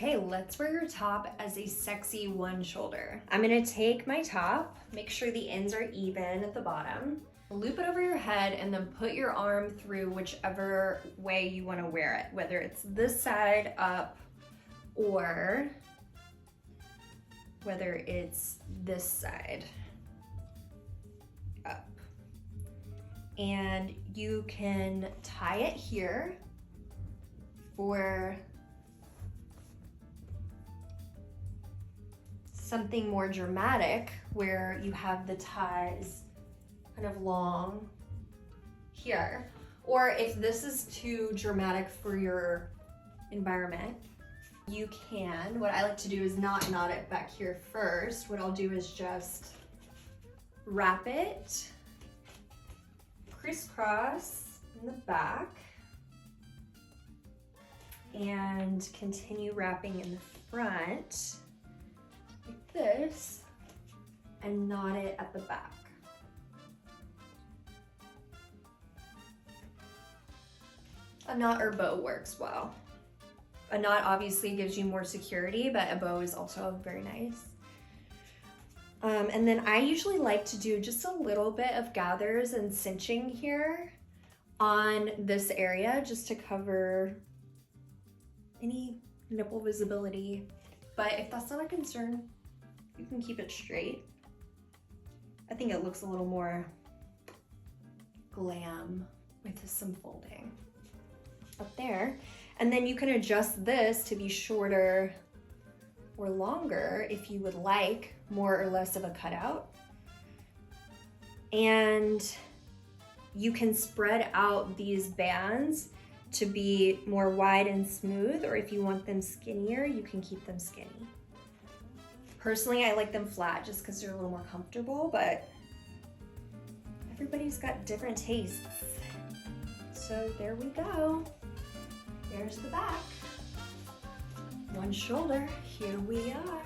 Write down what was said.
Okay, let's wear your top as a sexy one shoulder. I'm gonna take my top, make sure the ends are even at the bottom, loop it over your head, and then put your arm through whichever way you wanna wear it, whether it's this side up or whether it's this side up. And you can tie it here for something more dramatic where you have the ties kind of long here. Or if this is too dramatic for your environment, you can, what I like to do is not knot it back here first. What I'll do is just wrap it crisscross in the back and continue wrapping in the front like this and knot it at the back. A knot or bow works well. A knot obviously gives you more security, but a bow is also very nice. And then I usually like to do just a little bit of gathers and cinching here on this area just to cover any nipple visibility. But if that's not a concern, you can keep it straight. I think it looks a little more glam with some folding up there. And then you can adjust this to be shorter or longer if you would like, more or less of a cutout. And you can spread out these bands to be more wide and smooth, or if you want them skinnier, you can keep them skinny. Personally, I like them flat just because they're a little more comfortable, but everybody's got different tastes. So there we go. There's the back. One shoulder, here we are.